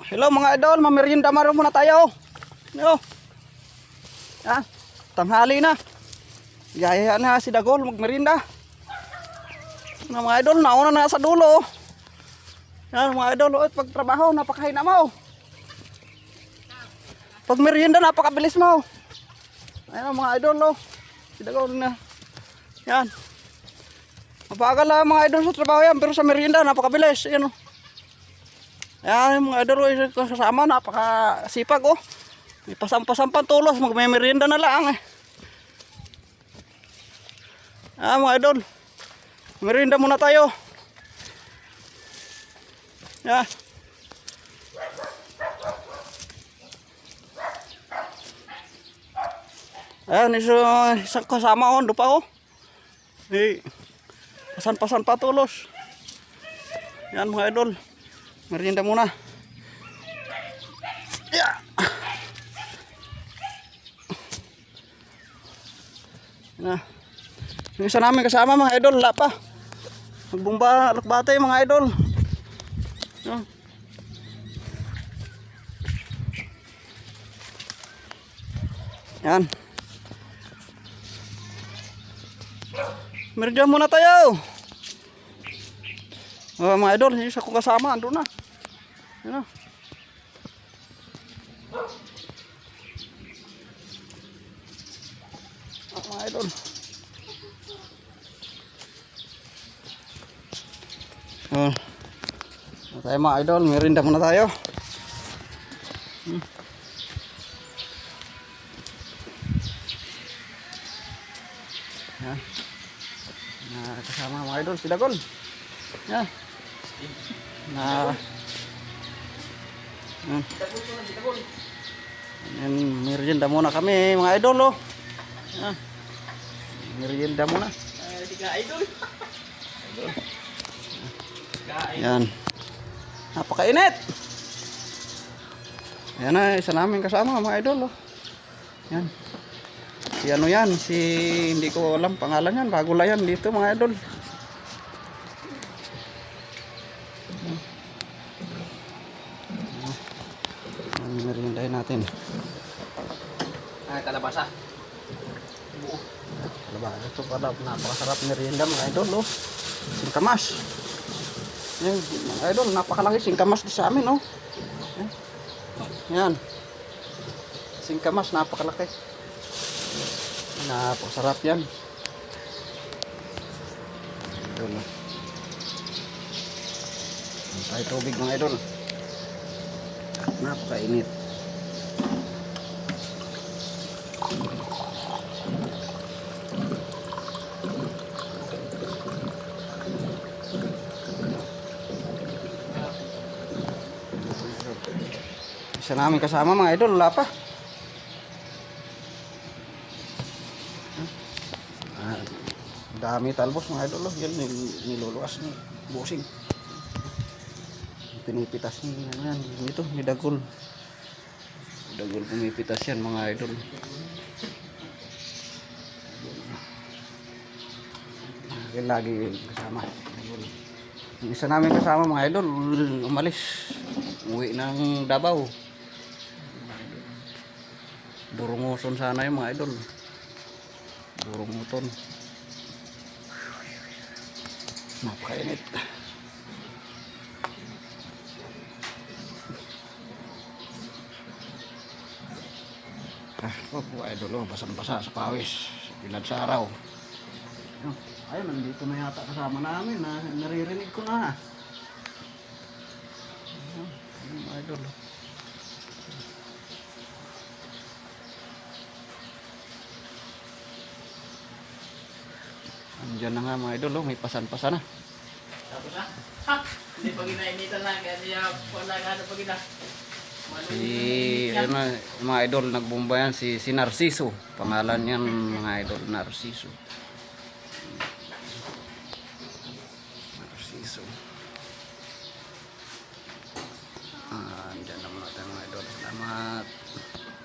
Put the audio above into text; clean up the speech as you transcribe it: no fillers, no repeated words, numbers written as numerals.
Hello mga idol, mamerienda muna tayo. Yo. Ah, tanghali na. Yaya na si Dagol magmerienda. Na mga idol, nauna na sa dulo. Yan mga idol, pagtrabaho napakahina mo. Pag merienda napakabilis mo. Ayun mga idol, si Dagol na. Yan. Mabagal lang mga idol sa trabaho yan, pero sa merienda napakabilis. Yan. Ayan mga idol, kasama napakasipag oh. May pasampa-sampan tulos, magme-merienda na lang eh. Ayan mga idol, merienda muna tayo. Ayan. Ayan, isang kasama oh, doon oh. May pasan-pasan pa tulos. Ayan mga idol, merienda muna. Yeah. Nah. Yung isa namin kasama mga idol, wala pa. Magbumba, lakbatay mga idol. Yeah. Yan. Merienda muna tayo. Mga idol, yung isa kong kasama, andun na. Yan na. Mga idol. Tayo mga idol, merienda muna tayo. Yan. Kasama mga idol, si Dagol. Yan. Yan, merienda muna kami mga idol oh. Yan. Merienda muna. Idol. Yan. Napakainit. Yan na, isa namin kasama mga idol oh. Yan. Si ano yan, si hindi ko alam pangalan yan, bago lang yan dito mga idol. Meriendahin natin. Kalabasa. Kalabasa ito pala, napakasarap merienda mga idol oh. Singkamas. Yan mga idol, napakalaki singkamas di sa amin oh. Yan. Singkamas napakalaki. Napakasarap yan. Idol oh. Tayo tubig mga idol. Napakainit. Isa namin kasama mga idol, wala pa. Dami talbos mga idol, yan niluluas ni busing. Pinipitas ni yan, ito ni Dagol. Dagol pumipitas yan mga idol. Lagi kasama. Yung isa namin kasama mga idol, umalis. Uwi ng Davao. Burunguson sana yung mga idol. Burunguton. Napakainit. Po idol, basang-basa sa pawis. Bilad sa araw. Ayun, nandito na yata kasama namin. Naririnig ko na. Ayun, idol. Andiyan na nga mga idol, may pasan-pasan na. Tapos na? Ha? Hindi pa ginainitan lang. Kaya wala gano'n pa gina. Si mga idol nagbomba yan si Narciso. Pangalan yan mga idol, Narciso.